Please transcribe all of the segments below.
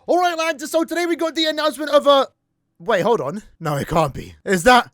Alright lads, so today we got the announcement of a... Wait, hold on. No, it can't be. Is that...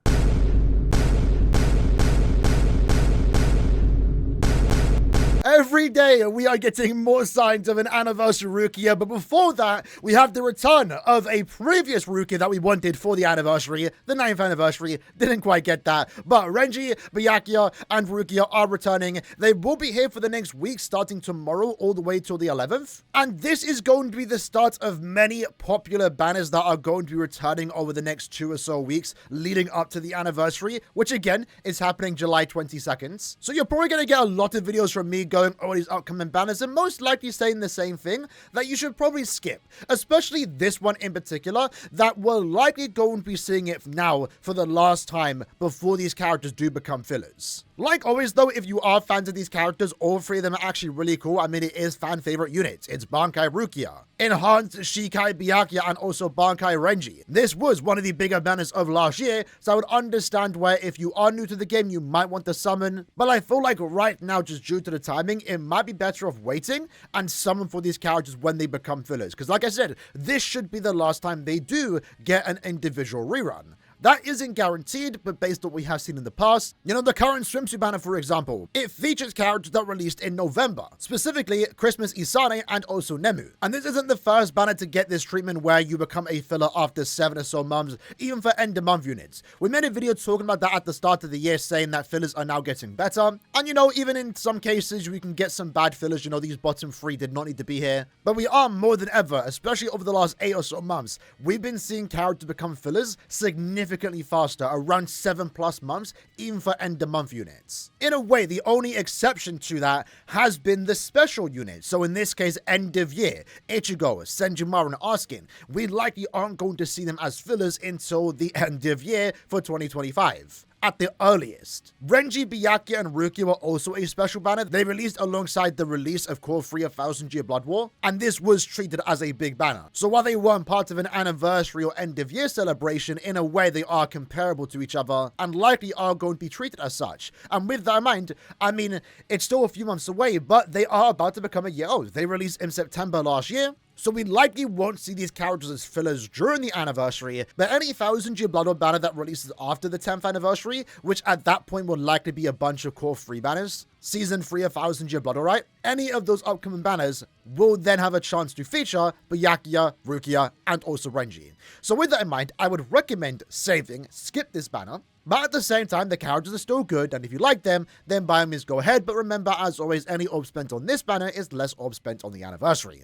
Every day we are getting more signs of an anniversary Rukia, but before that, we have the return of a previous Rukia that we wanted for the anniversary, the 9th anniversary. Didn't quite get that, but Renji, Byakuya, and Rukia are returning. They will be here for the next week, starting tomorrow all the way till the 11th. And this is going to be the start of many popular banners that are going to be returning over the next 2 or so weeks, leading up to the anniversary, which again is happening July 22nd. So you're probably going to get a lot of videos from me going over these upcoming banners and most likely saying the same thing, that you should probably skip, especially this one in particular, that we're likely going to be seeing it now for the last time before these characters do become fillers. Like always though, if you are fans of these characters, all 3 of them are actually really cool. I mean, it is fan favorite units. It's BANKAI RUKIA, Enhanced Shikai Byakuya, and also BANKAI Renji. This was one of the bigger banners of last year, so I would understand where if you are new to the game, you might want to summon, but I feel like right now, just due to the timing, it might be better off waiting and summon for these characters when they become fillers. Because like I said, this should be the last time they do get an individual rerun. That isn't guaranteed, but based on what we have seen in the past, you know, the current swimsuit banner, for example, it features characters that released in November, specifically Christmas Isane and also Nemu. And this isn't the first banner to get this treatment where you become a filler after 7 or so months, even for end of month units. We made a video talking about that at the start of the year, saying that fillers are now getting better. And you know, even in some cases, we can get some bad fillers. You know, these bottom 3 did not need to be here. But we are more than ever, especially over the last 8 or so months, we've been seeing characters become fillers significantly faster, around 7+ months, even for end of month units. In a way, the only exception to that has been the special units. So in this case, end of year, Ichigo, Senjumaru, and Askin, we likely aren't going to see them as fillers until the end of year for 2025. At the earliest. Renji, Byakuya, and Rukia were also a special banner they released alongside the release of Core 3 of 1000 Year Blood War, and this was treated as a big banner. So while they weren't part of an anniversary or end of year celebration, in a way they are comparable to each other and likely are going to be treated as such. And with that in mind, I mean, it's still a few months away, but they are about to become a year old. They released in September last year. So we likely won't see these characters as fillers during the anniversary, but any 1000 Year Blood War banner that releases after the 10th anniversary, which at that point will likely be a bunch of Core 3 banners, Season 3 of 1000 Year Blood War, right? Any of those upcoming banners will then have a chance to feature Byakuya, Rukia, and also Renji. So with that in mind, I would recommend skip this banner. But at the same time, the characters are still good, and if you like them, then by all means go ahead. But remember, as always, any orb spent on this banner is less orb spent on the anniversary.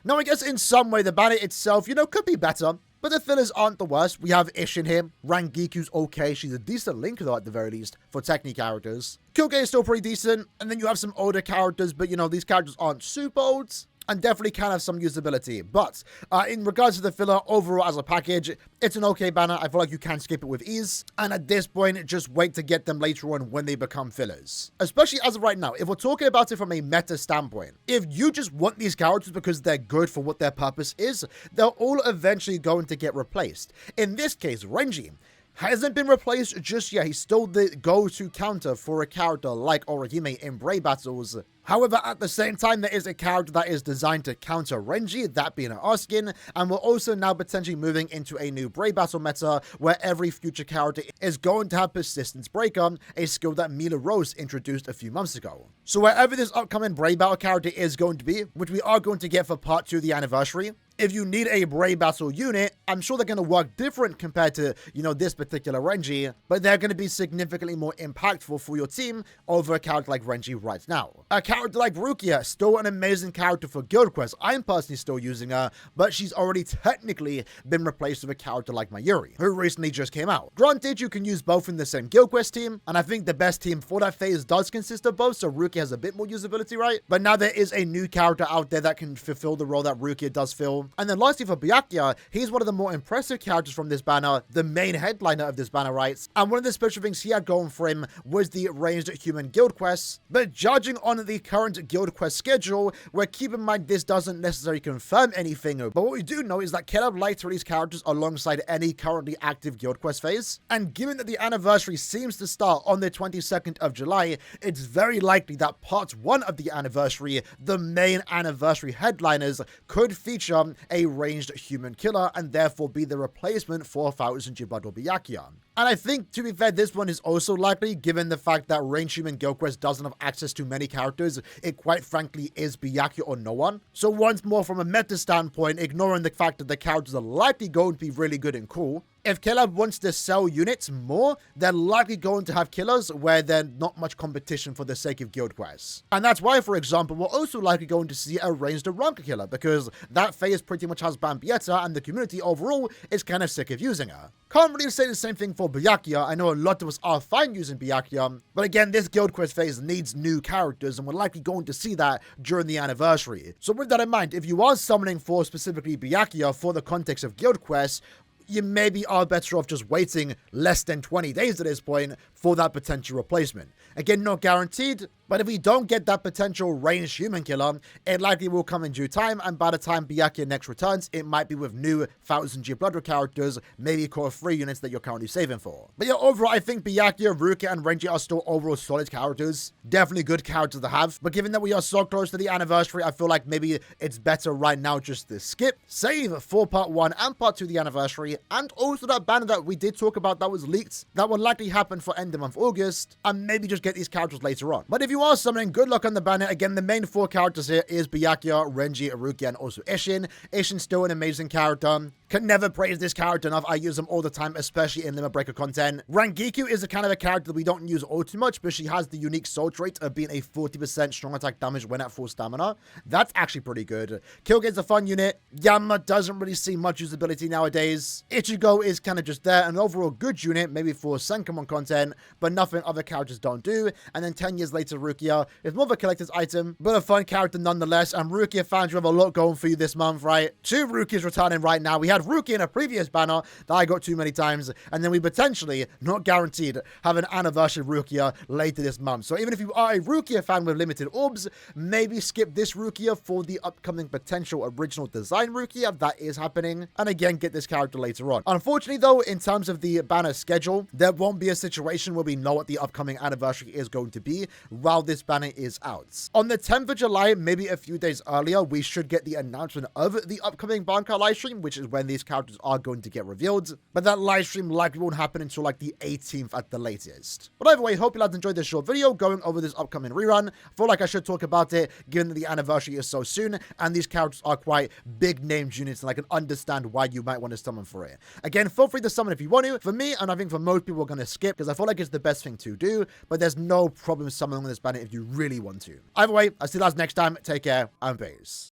Now, I guess in some way, the banner itself, you know, could be better, but the fillers aren't the worst. We have Ishin here. Rangiku's okay. She's a decent link, though, at the very least, for Techni characters. Kyuge is still pretty decent, and then you have some older characters, but, you know, these characters aren't super old, and definitely can have some usability. But in regards to the filler, overall as a package, it's an okay banner. I feel like you can skip it with ease. And at this point, just wait to get them later on when they become fillers. Especially as of right now, if we're talking about it from a meta standpoint, if you just want these characters because they're good for what their purpose is, they're all eventually going to get replaced. In this case, Renji hasn't been replaced just yet. He's still the go-to counter for a character like Orihime in Bray battles. However, at the same time, there is a character that is designed to counter Renji, that being an Askin, and we're also now potentially moving into a new Bray battle meta where every future character is going to have Persistence Breaker, a skill that Mila Rose introduced a few months ago. So wherever this upcoming Bray battle character is going to be, which we are going to get for part 2 of the anniversary, if you need a Bray battle unit, I'm sure they're going to work different compared to, you know, this particular Renji, but they're going to be significantly more impactful for your team over a character like Renji right now. A character like Rukia, still an amazing character for Guild Quest. I'm personally still using her, but she's already technically been replaced with a character like Mayuri, who recently just came out. Granted, you can use both in the same Guild Quest team, and I think the best team for that phase does consist of both, so Rukia has a bit more usability, right? But now there is a new character out there that can fulfill the role that Rukia does fill. And then lastly for Byakuya, he's one of the more impressive characters from this banner, the main headliner of this banner, right? And one of the special things he had going for him was the ranged human guild quests. But judging on the current Guild Quest schedule, where keep in mind this doesn't necessarily confirm anything, but what we do know is that Caleb likes to release characters alongside any currently active Guild Quest phase, and given that the anniversary seems to start on the 22nd of July, it's very likely that part 1 of the anniversary, the main anniversary headliners, could feature a ranged human killer and therefore be the replacement for 1000G Blood or Byakuya. And I think, to be fair, this one is also likely, given the fact that ranged human Guild Quest doesn't have access to many characters. It quite frankly is Byakuya or no one. So once more, from a meta standpoint, ignoring the fact that the characters are likely going to be really good and cool, if Caleb wants to sell units more, they're likely going to have killers where there's not much competition for the sake of Guild Quests. And that's why, for example, we're also likely going to see a ranged Aranka killer, because that phase pretty much has banned Bieta, and the community overall is kind of sick of using her. Can't really say the same thing for Byakuya. I know a lot of us are fine using Byakuya, but again, this Guild Quest phase needs new characters, and we're likely going to see that during the anniversary. So with that in mind, if you are summoning for specifically Byakuya for the context of Guild Quests, you maybe are better off just waiting less than 20 days at this point for that potential replacement. Again, not guaranteed, but if we don't get that potential ranged human killer, it likely will come in due time, and by the time Byakuya next returns, it might be with new 1000G Blood characters, maybe core 3 units that you're currently saving for. But yeah, overall, I think Byakuya, Rukia, and Renji are still overall solid characters. Definitely good characters to have, but given that we are so close to the anniversary, I feel like maybe it's better right now just to skip, save for part 1 and part 2 of the anniversary, and also that banner that we did talk about that was leaked, that will likely happen for end of month August, and maybe just get these characters later on. But if you are summoning, good luck on the banner. Again, the main 4 characters here is Byakuya, Renji, Rukia, and also Ishin. Ishin's still an amazing character. Can never praise this character enough. I use them all the time, especially in Limit Breaker content. Rangiku is a kind of a character that we don't use all too much, but she has the unique soul trait of being a 40% strong attack damage when at full stamina. That's actually pretty good. Kyoge's a fun unit. Yama doesn't really see much usability nowadays. Ichigo is kind of just there, an overall good unit, maybe for Senkamon content, but nothing other characters don't do. And then 10 years later, Rukia is more of a collector's item, but a fun character nonetheless. And Rukia fans, you have a lot going for you this month, right? 2 Rukias returning right now. We had Rukia in a previous banner that I got too many times, and then we potentially, not guaranteed, have an anniversary Rukia later this month. So even if you are a Rukia fan with limited orbs, maybe skip this Rukia for the upcoming potential original design Rukia that is happening, and again, get this character later on. Unfortunately though, in terms of the banner schedule, there won't be a situation where we know what the upcoming anniversary is going to be while this banner is out. On the 10th of July, maybe a few days earlier, we should get the announcement of the upcoming BANKAI livestream, which is when these characters are going to get revealed, but that live stream likely won't happen until like the 18th at the latest. But either way, hope you guys enjoyed this short video going over this upcoming rerun. I feel like I should talk about it given that the anniversary is so soon and these characters are quite big named units, and I can understand why you might want to summon for it. Again, feel free to summon if you want to. For me, and I think for most people, are going to skip because I feel like it's the best thing to do, but there's no problem summoning this banner if you really want to. Either way, I'll see you guys next time. Take care and peace.